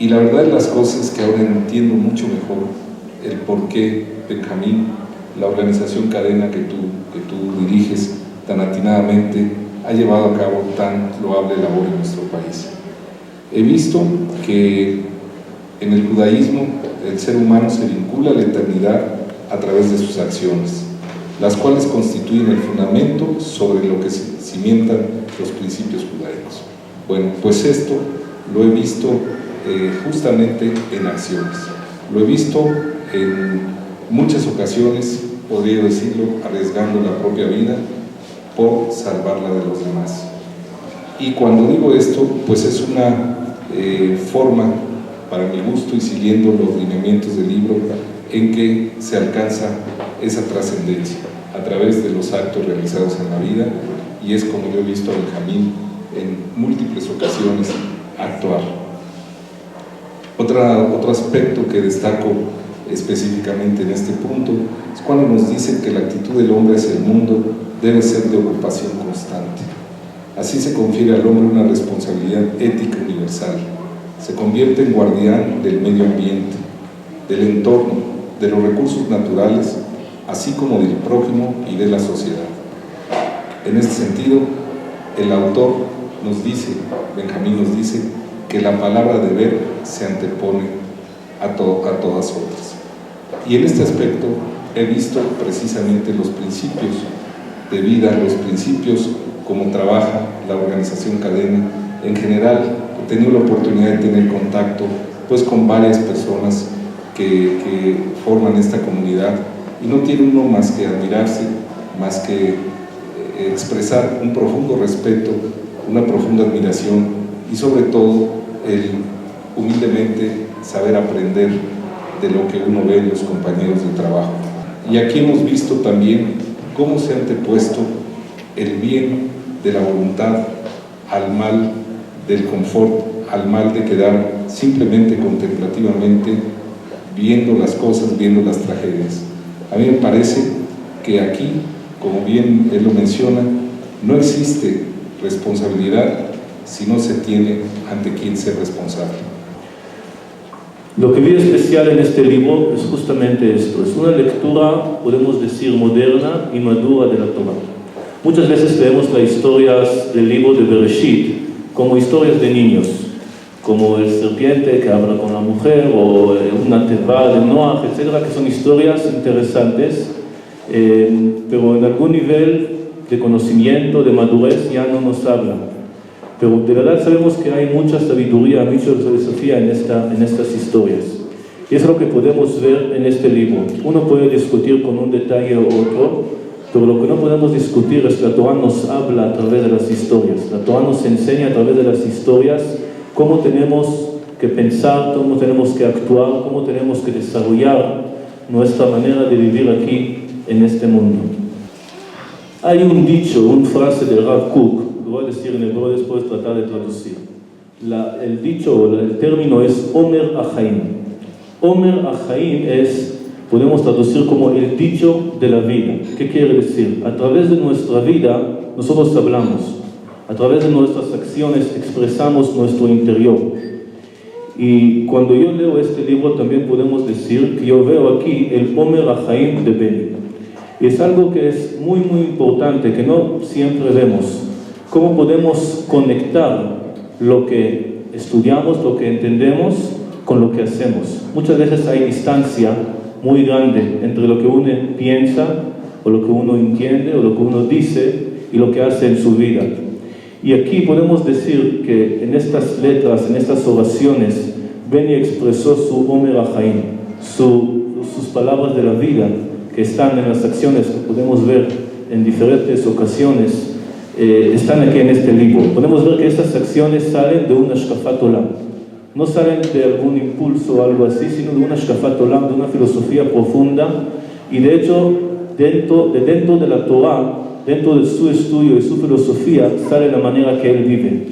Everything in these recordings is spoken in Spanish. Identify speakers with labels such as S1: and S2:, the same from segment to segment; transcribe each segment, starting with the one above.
S1: Y la verdad de las cosas es que ahora entiendo mucho mejor el por qué Benjamín, la organización Cadena que tú diriges tan atinadamente, ha llevado a cabo tan loable labor en nuestro país. He visto que en el judaísmo el ser humano se vincula a la eternidad a través de sus acciones, las cuales constituyen el fundamento sobre lo que cimientan los principios judaicos. Bueno, pues esto lo he visto justamente en acciones. Lo he visto en muchas ocasiones, podría decirlo, arriesgando la propia vida por salvarla de los demás. Y cuando digo esto, pues es una forma, para mi gusto y siguiendo los lineamientos del libro, en que se alcanza esa trascendencia a través de los actos realizados en la vida, y es como yo he visto a Benjamín en múltiples ocasiones actuar. Otro aspecto que destaco específicamente en este punto es cuando nos dicen que la actitud del hombre hacia el mundo debe ser de ocupación constante. Así se confiere al hombre una responsabilidad ética universal. Se convierte en guardián del medio ambiente, del entorno, de los recursos naturales, así como del prójimo y de la sociedad. En este sentido, el autor nos dice, Benjamín nos dice, que la palabra deber se antepone a todas otras. Y en este aspecto he visto precisamente los principios de vida, los principios como trabaja la organización Cadena. En general, he tenido la oportunidad de tener contacto pues con varias personas que forman esta comunidad, y no tiene uno más que admirarse, más que expresar un profundo respeto, una profunda admiración, y sobre todo el humildemente saber aprender de lo que uno ve en los compañeros de trabajo. Y aquí hemos visto también cómo se ha antepuesto el bien de la voluntad al mal del confort, al mal de quedar simplemente contemplativamente viendo las cosas, viendo las tragedias. A mí me parece que aquí, como bien él lo menciona, no existe responsabilidad si no se tiene ante quién ser responsable.
S2: Lo que vi especial en este libro es justamente esto. Es una lectura, podemos decir, moderna y madura de la Torá. Muchas veces leemos las historias del libro de Bereshit como historias de niños, como el serpiente que habla con la mujer, o una teva de Noah, etcétera, que son historias interesantes, pero en algún nivel de conocimiento, de madurez, ya no nos hablan. Pero de verdad sabemos que hay mucha sabiduría, mucha filosofía en estas historias. Y es lo que podemos ver en este libro. Uno puede discutir con un detalle u otro, pero lo que no podemos discutir es que la Torah nos habla a través de las historias. La Torah nos enseña a través de las historias cómo tenemos que pensar, cómo tenemos que actuar, cómo tenemos que desarrollar nuestra manera de vivir aquí en este mundo. Hay un dicho, una frase de Rav Kook, lo voy a decir en hebreo, después tratar de traducir. El dicho, el término es Omer Achaim. Omer Achaim podemos traducir como el dicho de la vida. ¿Qué quiere decir? A través de nuestra vida nosotros hablamos. A través de nuestras acciones expresamos nuestro interior. Y cuando yo leo este libro también podemos decir que yo veo aquí el Omer Achaim de Beni. Y es algo que es muy muy importante, que no siempre vemos. Cómo podemos conectar lo que estudiamos, lo que entendemos, con lo que hacemos. Muchas veces hay distancia muy grande entre lo que uno piensa, o lo que uno entiende, o lo que uno dice, y lo que hace en su vida. Y aquí podemos decir que en estas letras, en estas oraciones, Beni expresó su Omer Achaim, sus palabras de la vida, que están en las acciones que podemos ver en diferentes ocasiones, están aquí en este libro. Podemos ver que estas acciones salen de un Ashkafat Olam. No salen de algún impulso o algo así, sino de un Ashkafat Olam, de una filosofía profunda. Y de hecho, dentro de la Torah, dentro de su estudio y su filosofía, sale la manera que él vive.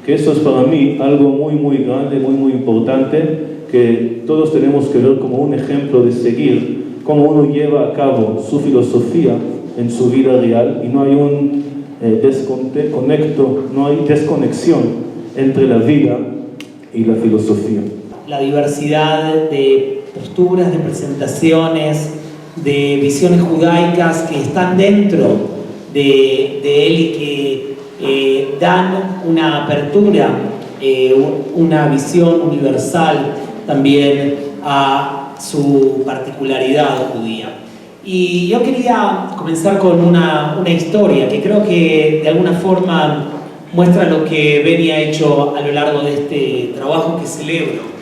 S2: Que eso es para mí algo muy, muy grande, muy, muy importante, que todos tenemos que ver como un ejemplo de seguir, cómo uno lleva a cabo su filosofía en su vida real, y no hay no hay desconexión entre la vida y la filosofía.
S3: la diversidad de posturas, de presentaciones, de visiones judaicas que están dentro de él y que dan una apertura, una visión universal también a su particularidad judía. Y yo quería comenzar con una historia que creo que de alguna forma muestra lo que Benny ha hecho a lo largo de este trabajo que celebro.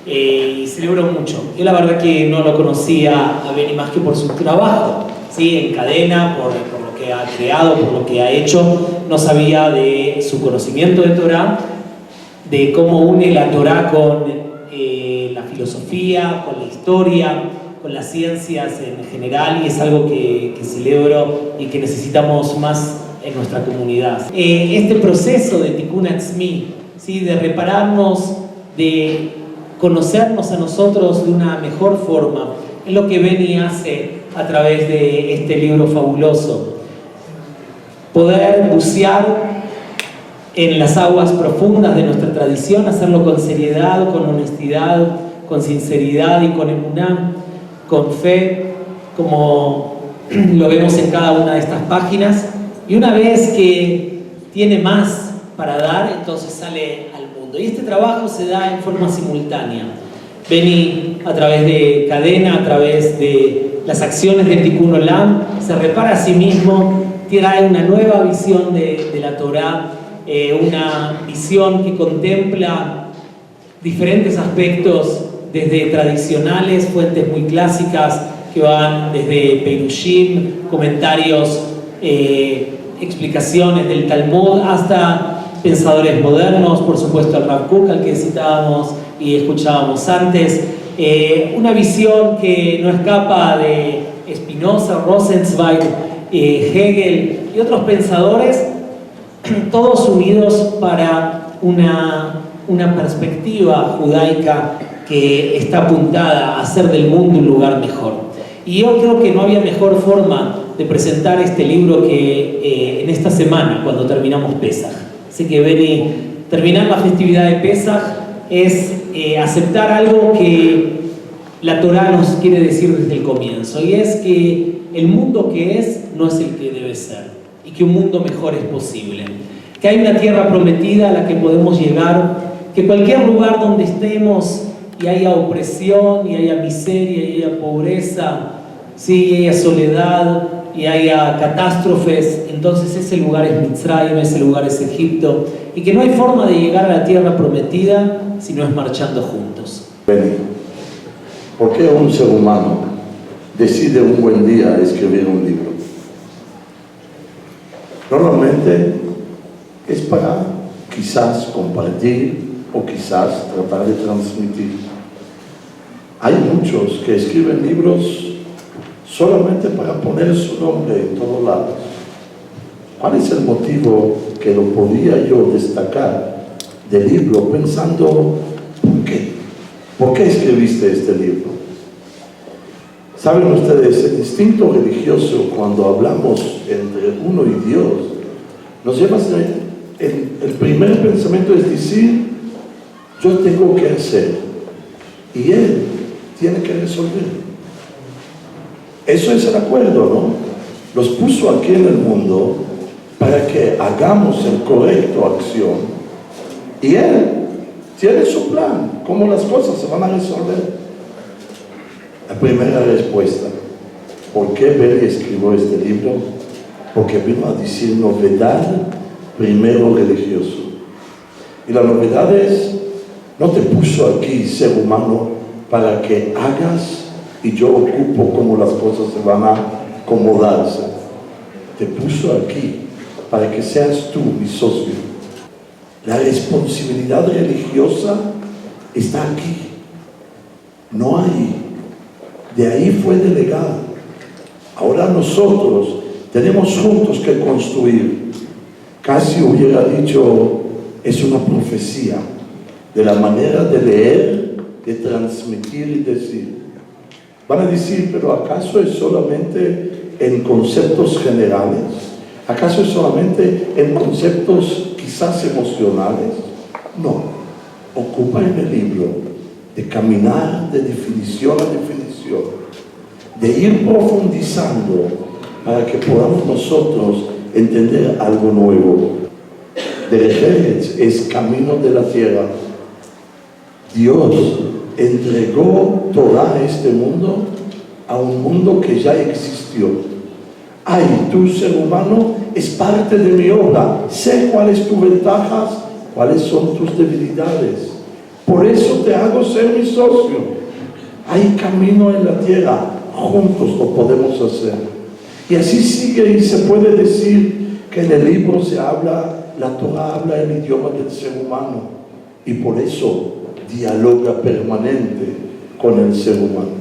S3: Y celebro mucho. Yo la verdad que no lo conocía a Benny más que por su trabajo, ¿sí? En cadena, por lo que ha creado, por lo que ha hecho. No sabía de su conocimiento de Torah, de cómo une la Torah con la filosofía, con la historia, con las ciencias en general, y es algo que celebro y que necesitamos más en nuestra comunidad. Este proceso de Tikkun Atzmi, ¿sí? De repararnos, de conocernos a nosotros de una mejor forma, es lo que Benny hace a través de este libro fabuloso. Poder bucear en las aguas profundas de nuestra tradición, hacerlo con seriedad, con honestidad, con sinceridad y con emuná, con fe, como lo vemos en cada una de estas páginas. Y una vez que tiene más para dar, entonces sale al mundo. Y este trabajo se da en forma simultánea. Benny, a través de cadena, a través de las acciones de Tikkun Olam, se repara a sí mismo, trae una nueva visión de la Torá, una visión que contempla diferentes aspectos, desde tradicionales, fuentes muy clásicas que van desde Perushim, comentarios, explicaciones del Talmud, hasta pensadores modernos, por supuesto al Rav Kook, al que citábamos y escuchábamos antes. Una visión que no escapa de Spinoza, Rosenzweig, Hegel y otros pensadores, todos unidos para una perspectiva judaica que está apuntada a hacer del mundo un lugar mejor. Y yo creo que no había mejor forma de presentar este libro que en esta semana, cuando terminamos Pesaj. Así que Benny, terminar la festividad de Pesaj es aceptar algo que la Torá nos quiere decir desde el comienzo, y es que el mundo que es no es el que debe ser, y que un mundo mejor es posible. Que hay una tierra prometida a la que podemos llegar, que cualquier lugar donde estemos y haya opresión, y haya miseria, y haya pobreza, ¿sí? Y haya soledad, y haya catástrofes, entonces ese lugar es Mitzrayim, ese lugar es Egipto, y que no hay forma de llegar a la tierra prometida si no es marchando juntos.
S4: Benny, ¿por qué un ser humano decide un buen día escribir un libro? Normalmente es para quizás compartir o quizás tratar de transmitir. Hay muchos que escriben libros solamente para poner su nombre en todos lados. ¿Cuál es el motivo que lo podía yo destacar del libro pensando, ¿por qué? ¿Por qué escribiste este libro? Saben ustedes, el instinto religioso, cuando hablamos entre uno y Dios, nos lleva a el primer pensamiento es decir, yo tengo que hacer y Él tiene que resolver. Eso es el acuerdo, ¿no? Los puso aquí en el mundo para que hagamos el correcto acción, y Él tiene su plan, cómo las cosas se van a resolver. La primera respuesta, ¿por qué Benny escribió este libro? Porque vino a decir novedad primero religioso. Y la novedad es, no te puso aquí, ser humano, para que hagas y yo ocupo cómo las cosas se van a acomodarse. Te puso aquí para que seas tú mi socio. La responsabilidad religiosa está aquí. No hay. De ahí fue delegada. Ahora nosotros tenemos juntos que construir. Casi hubiera dicho, es una profecía de la manera de leer, de transmitir y decir. Van a decir, pero ¿acaso es solamente en conceptos generales? ¿Acaso es solamente en conceptos quizás emocionales? No. Ocupa en el libro de caminar de definición a definición, de ir profundizando para que podamos nosotros entender algo nuevo. Derech Eretz es camino de la tierra. Dios entregó Torah a este mundo, a un mundo que ya existió. Ay, tú ser humano es parte de mi obra, sé cuáles tus ventajas, cuáles son tus debilidades, por eso te hago ser mi socio. Hay camino en la tierra, juntos lo podemos hacer. Y así sigue, y se puede decir que en el libro se habla, la Torah habla el idioma del ser humano, y por eso dialoga permanente con el ser humano.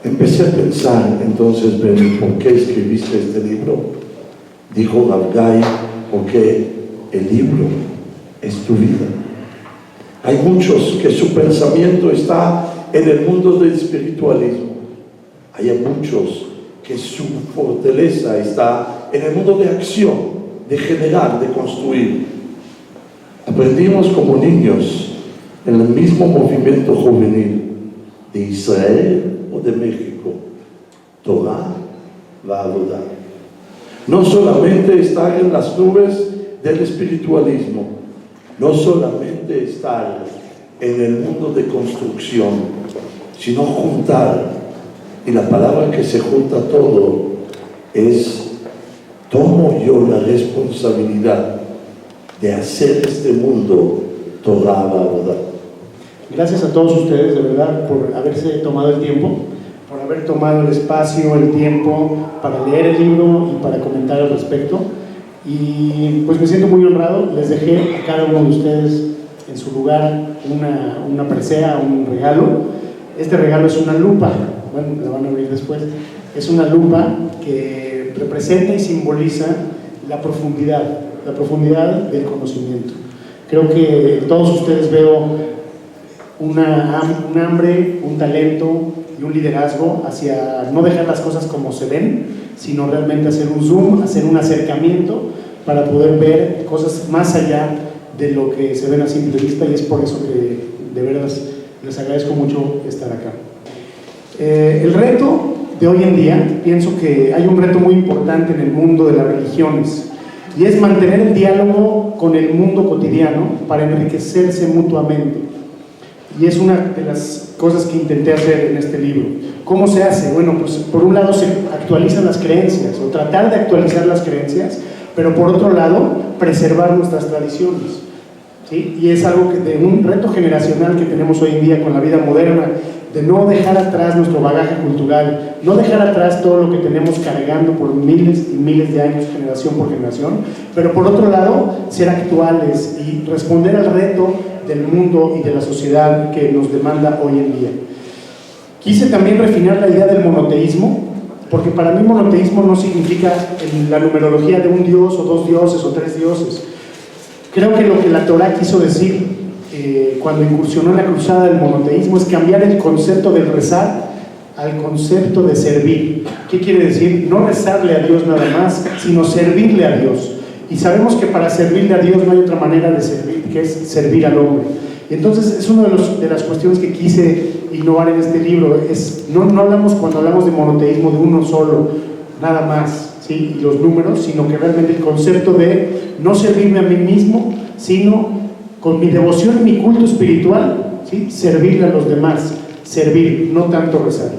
S4: Empecé a pensar entonces, Ben, ¿por qué escribiste este libro? Dijo Rav Gai, porque el libro es tu vida. Hay muchos que su pensamiento está en el mundo del espiritualismo. Hay muchos que su fortaleza está en el mundo de acción, de generar, de construir. Aprendimos como niños en el mismo movimiento juvenil de Israel o de México, Torah va a dudar. No solamente estar en las nubes del espiritualismo, no solamente estar en el mundo de construcción, sino juntar, y la palabra que se junta todo es: tomo yo la responsabilidad de hacer este mundo Torah va a dudar.
S5: Gracias a todos ustedes, de verdad, por haberse tomado el tiempo, por haber tomado el espacio, el tiempo para leer el libro y para comentar al respecto. Y pues me siento muy honrado. Les dejé a cada uno de ustedes en su lugar una presea, un regalo. Este regalo es una lupa, bueno, la van a abrir después. Es una lupa que representa y simboliza la profundidad del conocimiento. Creo que todos ustedes veo un hambre, un talento y un liderazgo hacia no dejar las cosas como se ven, sino realmente hacer un zoom, hacer un acercamiento para poder ver cosas más allá de lo que se ven a simple vista, y es por eso que de verdad les agradezco mucho estar acá. El reto de hoy en día, pienso que hay un reto muy importante en el mundo de las religiones, y es mantener el diálogo con el mundo cotidiano para enriquecerse mutuamente. Y es una de las cosas que intenté hacer en este libro. ¿Cómo se hace? Bueno, pues por un lado se actualizan las creencias, o tratar de actualizar las creencias, pero por otro lado, preservar nuestras tradiciones, ¿sí? Y es algo de un reto generacional que tenemos hoy en día con la vida moderna, de no dejar atrás nuestro bagaje cultural, no dejar atrás todo lo que tenemos cargando por miles y miles de años, generación por generación, pero por otro lado, ser actuales y responder al reto del mundo y de la sociedad que nos demanda hoy en día. Quise también refinar la idea del monoteísmo, porque para mí monoteísmo no significa la numerología de un dios o dos dioses o tres dioses. Creo que lo que la Torah quiso decir cuando incursionó en la cruzada del monoteísmo es cambiar el concepto del rezar al concepto de servir. ¿Qué quiere decir? No rezarle a Dios nada más, sino servirle a Dios. Y sabemos que para servirle a Dios no hay otra manera de servir, que es servir al hombre. Y entonces es una de las cuestiones que quise innovar en este libro. No hablamos, cuando hablamos de monoteísmo, de uno solo, nada más, ¿sí? Y los números, sino que realmente el concepto de no servirme a mí mismo, sino con mi devoción y mi culto espiritual, ¿sí? Servirle a los demás, servir, no tanto rezar.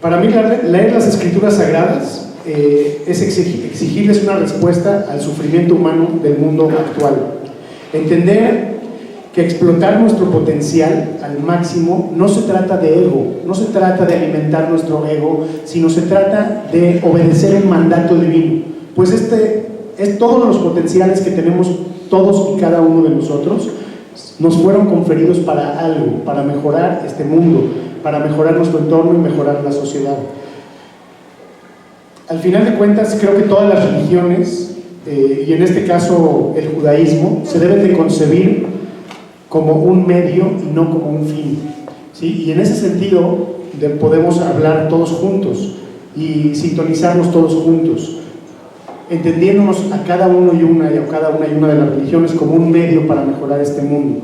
S5: Para mí leer las escrituras sagradas es exigirles una respuesta al sufrimiento humano del mundo actual. Entender que explotar nuestro potencial al máximo no se trata de ego, no se trata de alimentar nuestro ego, sino se trata de obedecer un mandato divino. Pues todos los potenciales que tenemos todos y cada uno de nosotros nos fueron conferidos para algo, para mejorar este mundo, para mejorar nuestro entorno y mejorar la sociedad. Al final de cuentas, creo que todas las religiones, y en este caso el judaísmo, se deben de concebir como un medio y no como un fin, ¿sí? Y en ese sentido podemos hablar todos juntos y sintonizarnos todos juntos, entendiéndonos a cada uno y una de las religiones como un medio para mejorar este mundo.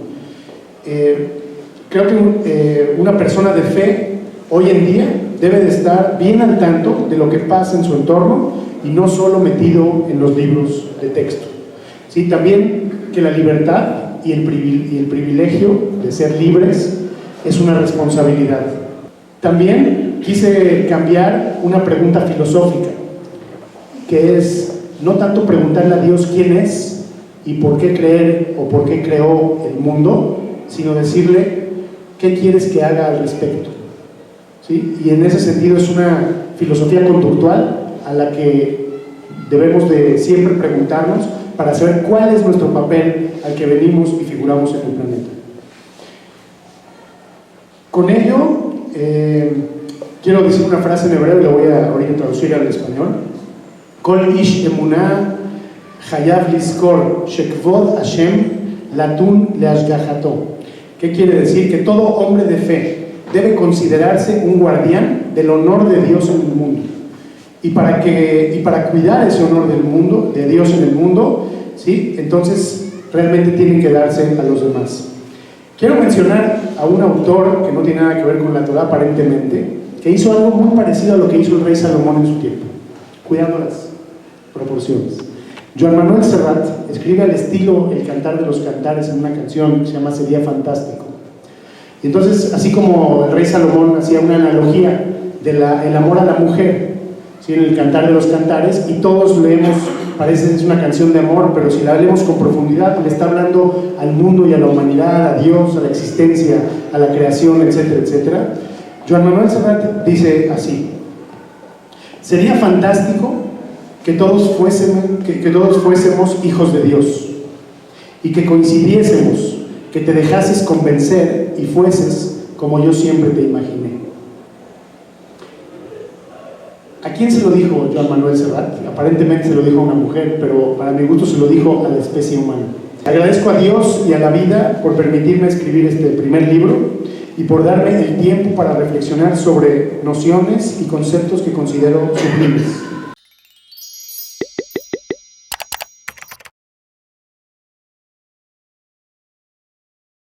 S5: creo que una persona de fe hoy en día debe de estar bien al tanto de lo que pasa en su entorno y no solo metido en los libros de texto. ¿Sí? También que la libertad y el privilegio de ser libres es una responsabilidad. También quise cambiar una pregunta filosófica, que es no tanto preguntarle a Dios quién es y por qué creer o por qué creó el mundo, sino decirle qué quieres que haga al respecto. ¿Sí? Y en ese sentido es una filosofía conductual a la que debemos de siempre preguntarnos para saber cuál es nuestro papel al que venimos y figuramos en el planeta. Con ello, quiero decir una frase en hebreo y la voy a ahorita traducir al español. Kol ish emunah hayav lizkor shekvod Hashem latun leashgahato. ¿Qué quiere decir? Que todo hombre de fe debe considerarse un guardián del honor de Dios en el mundo. Y para cuidar ese honor del mundo, de Dios en el mundo, ¿sí? Entonces realmente tienen que darse a los demás. Quiero mencionar a un autor que no tiene nada que ver con la Torá aparentemente, que hizo algo muy parecido a lo que hizo el rey Salomón en su tiempo, cuidando las proporciones. Joan Manuel Serrat escribe al estilo El Cantar de los Cantares en una canción que se llama Sería Fantástico. Y entonces, así como el rey Salomón hacía una analogía del amor a la mujer, ¿sí? En el Cantar de los Cantares, y todos leemos, parece que es una canción de amor, pero si la leemos con profundidad, le está hablando al mundo y a la humanidad, a Dios, a la existencia, a la creación, etcétera, etcétera. Joan Manuel Serrat dice así: sería fantástico que todos fuésemos hijos de Dios y que coincidiésemos, que te dejases convencer y fueses como yo siempre te imaginé. ¿A quién se lo dijo Joan Manuel Serrat? Aparentemente se lo dijo a una mujer, pero para mi gusto se lo dijo a la especie humana. Agradezco a Dios y a la vida por permitirme escribir este primer libro y por darme el tiempo para reflexionar sobre nociones y conceptos que considero sublimes.